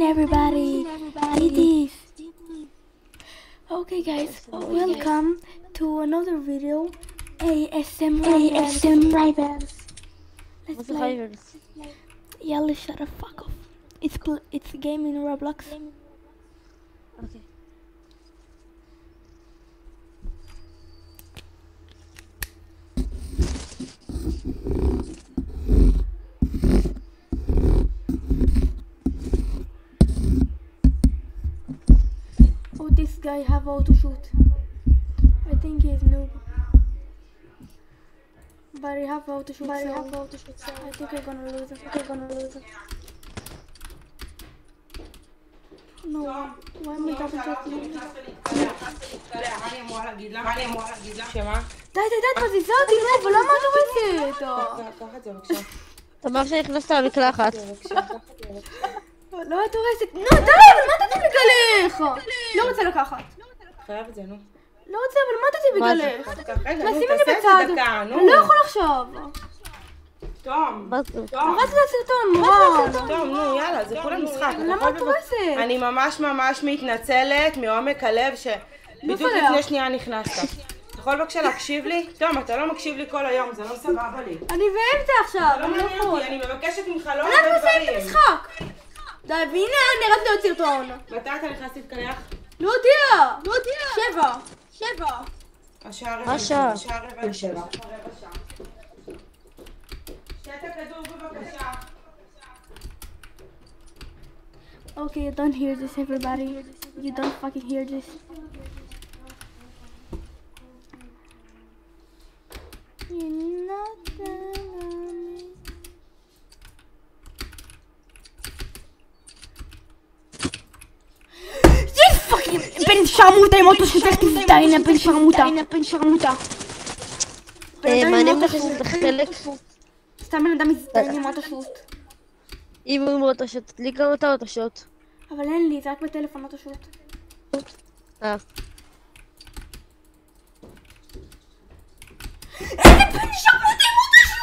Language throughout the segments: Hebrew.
everybody, it is. Okay guys, welcome to another video. ASM Rivals. Let's play. Yalla, shut the fuck off. It's a game in Roblox. Okay. Oh, this guy have auto shoot. I think he's noob. But he have auto shoot. I think I'm gonna lose it. No, why am I double checking? שמה? די, תזיזה אותי, נו, אבל למה את הורסת? קח את זה בבקשה. תמר שנכנסת למקלחת. לא, את הורסת. נו, די, אבל מה אתה בגלך? לא רוצה לקחת. חייב את זה, נו. לא רוצה, אבל מה אתה בגלך? רגע, נו, שים את תעשה זה את בצד. זה דקה, נו. אני לא יכול עכשיו. תום. הורסת את הסרטון, מורן. תום, נו, יאללה, זה כולה משחק. למה את הורסת? אני ממש מתנצלת מעומק הלב שבדיוק לפני שנייה נכנסת. אתה יכול בבקשה להקשיב לי? תום, אתה לא מקשיב לי כל היום, זה לא סבבה לי. אני באמצע עכשיו, לא מעניין אותי, אני מבקשת ממך לא הרבה אנחנו דברים. מסיים את המשחק. די, והנה נראית לי עוד סרטון. מתי אתה נכנס להתקלח? לא יודע. 7. השעה 7. שתה כדור בבקשה. Okay, you don't hear this, everybody. You don't fucking hear this. You're not gonna... Yes, fucking... בן שרמוטה עם אוטו שותך תזדיין, בן שרמוטה. מעניין לך שזה חלק. סתם בן אדם מזדיין עם אוטו שוט. אם הוא עם אוטו שוט, לי גם אותה אוטו שוט. אבל אין לי, זה רק בטלפון אוטו שוט. איזה בן שרמוטה עם אוטו שוט!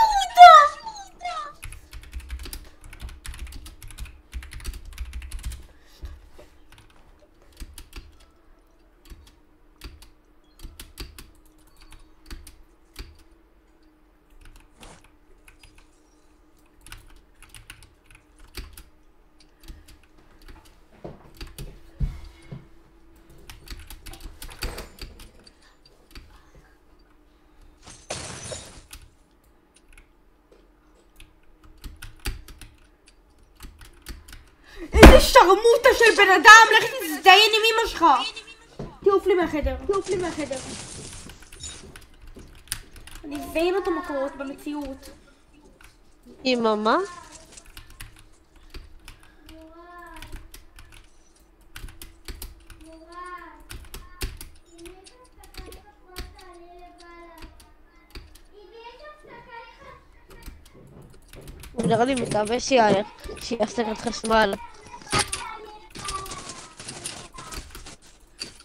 איזה שרמוטה של בן אדם, לך תזדיין עם אמא שלך. תעוף לי מהחדר. אני אזיין אותו מכות במציאות. אמא מה? הוא נראה לי מקווה שיעשה את חשמל.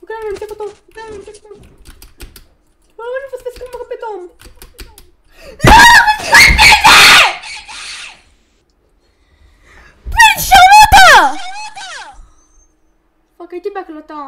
אוקיי, אני נמצא אותו. לא, אני מפספס כלום פתאום. בן שרמוטה! פאק, הייתי בהקלטה.